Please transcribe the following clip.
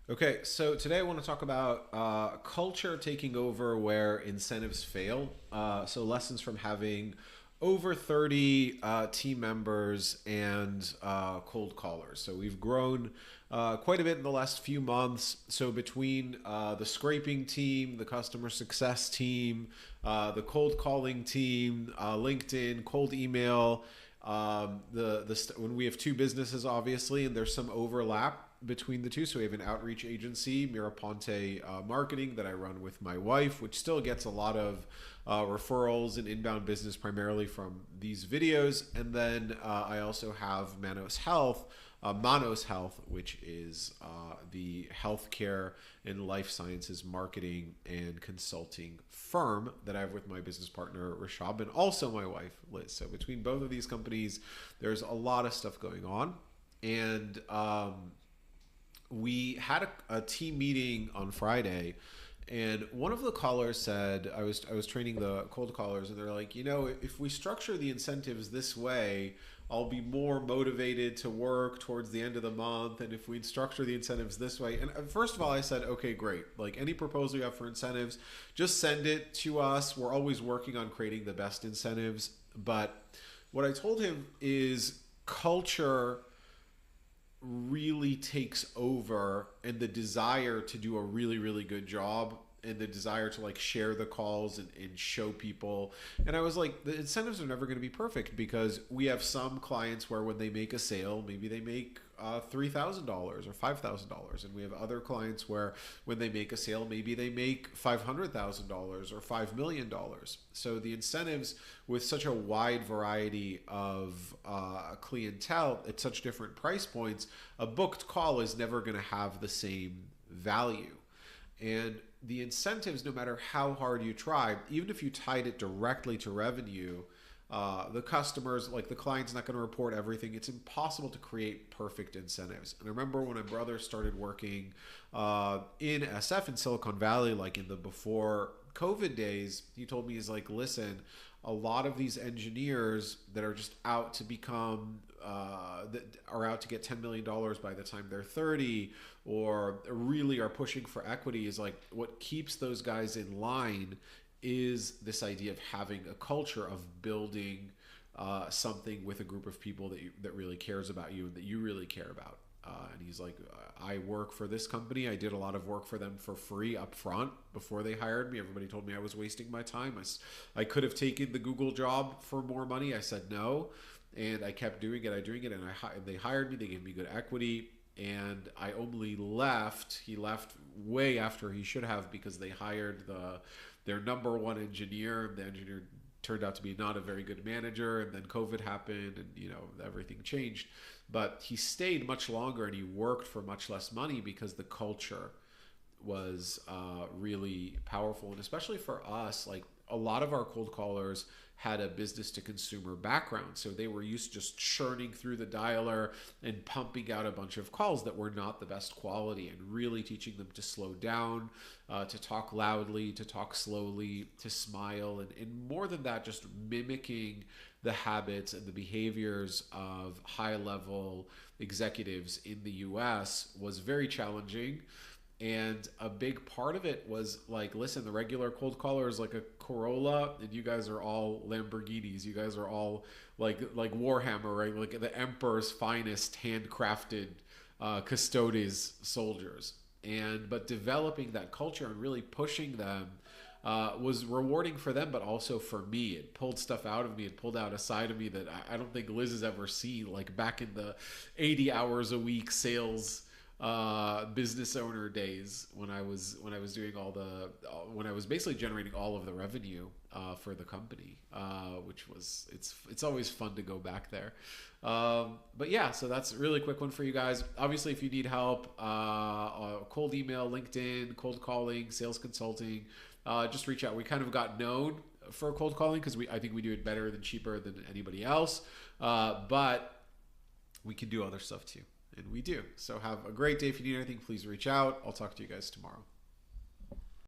Okay, so today I want to talk about culture taking over where incentives fail. So, lessons from having over 30 team members and cold callers. So, we've grown quite a bit in the last few months. So, between the scraping team, the customer success team, the cold calling team, LinkedIn, cold email, when we have two businesses, obviously, and there's some overlap between the two. So we have an outreach agency, Mirraponte Marketing, that I run with my wife, which still gets a lot of referrals and inbound business primarily from these videos. And then I also have Manos Health, which is the healthcare and life sciences marketing and consulting firm that I have with my business partner Rashab and also my wife Liz. So between both of these companies, there's a lot of stuff going on, and we had a team meeting on Friday, and one of the callers said, I was training the cold callers, and they're like, if we structure the incentives this way, I'll be more motivated to work towards the end of the month. And if we structure the incentives this way, and first of all, I said, okay, great. Like any proposal you have for incentives, just send it to us. We're always working on creating the best incentives. But what I told him is culture really takes over, and the desire to do a really really good job and the desire to like share the calls and show people. And I was like, the incentives are never going to be perfect because we have some clients where when they make a sale, maybe they make $3,000 or $5,000, and we have other clients where when they make a sale, maybe they make $500,000 or $5 million. So the incentives, with such a wide variety of clientele at such different price points, a booked call is never going to have the same value. And the incentives, no matter how hard you try, even if you tied it directly to revenue, the customers, like the client's not going to report everything. It's impossible to create perfect incentives. And I remember when my brother started working in SF in Silicon Valley, like in the before COVID days, he told me, he's like, listen, a lot of these engineers that are just out to become that are out to get $10 million by the time they're 30, or really are pushing for equity, is like what keeps those guys in line is this idea of having a culture of building something with a group of people that really cares about you and that you really care about. And he's like, I work for this company. I did a lot of work for them for free up front before they hired me. Everybody told me I was wasting my time. I could have taken the Google job for more money. I said no, and I kept doing it. And they hired me. They gave me good equity, and I only left. He left way after he should have, because they hired their number one engineer. The engineer turned out to be not a very good manager, and then COVID happened, and everything changed. But he stayed much longer, and he worked for much less money because the culture was really powerful. And especially for us, like a lot of our cold callers had a business to consumer background, so they were used to just churning through the dialer and pumping out a bunch of calls that were not the best quality, and really teaching them to slow down, to talk loudly, to talk slowly, to smile, and more than that, just mimicking the habits and the behaviors of high level executives in the US was very challenging. And a big part of it was like, listen, the regular cold caller is like a Corolla, and you guys are all Lamborghinis. You guys are all like Warhammer, right? Like the Emperor's finest, handcrafted custodes soldiers. But developing that culture and really pushing them was rewarding for them, but also for me. It pulled stuff out of me. It pulled out a side of me that I don't think Liz has ever seen. Like back in the 80 hours a week sales business owner days, when I was doing when I was basically generating all of the revenue for the company, which was it's always fun to go back there. But yeah, so that's a really quick one for you guys. Obviously, if you need help, cold email, LinkedIn, cold calling, sales consulting, just reach out. We kind of got known for cold calling because I think we do it better than cheaper than anybody else, but we can do other stuff too. And we do. So have a great day. If you need anything, please reach out. I'll talk to you guys tomorrow.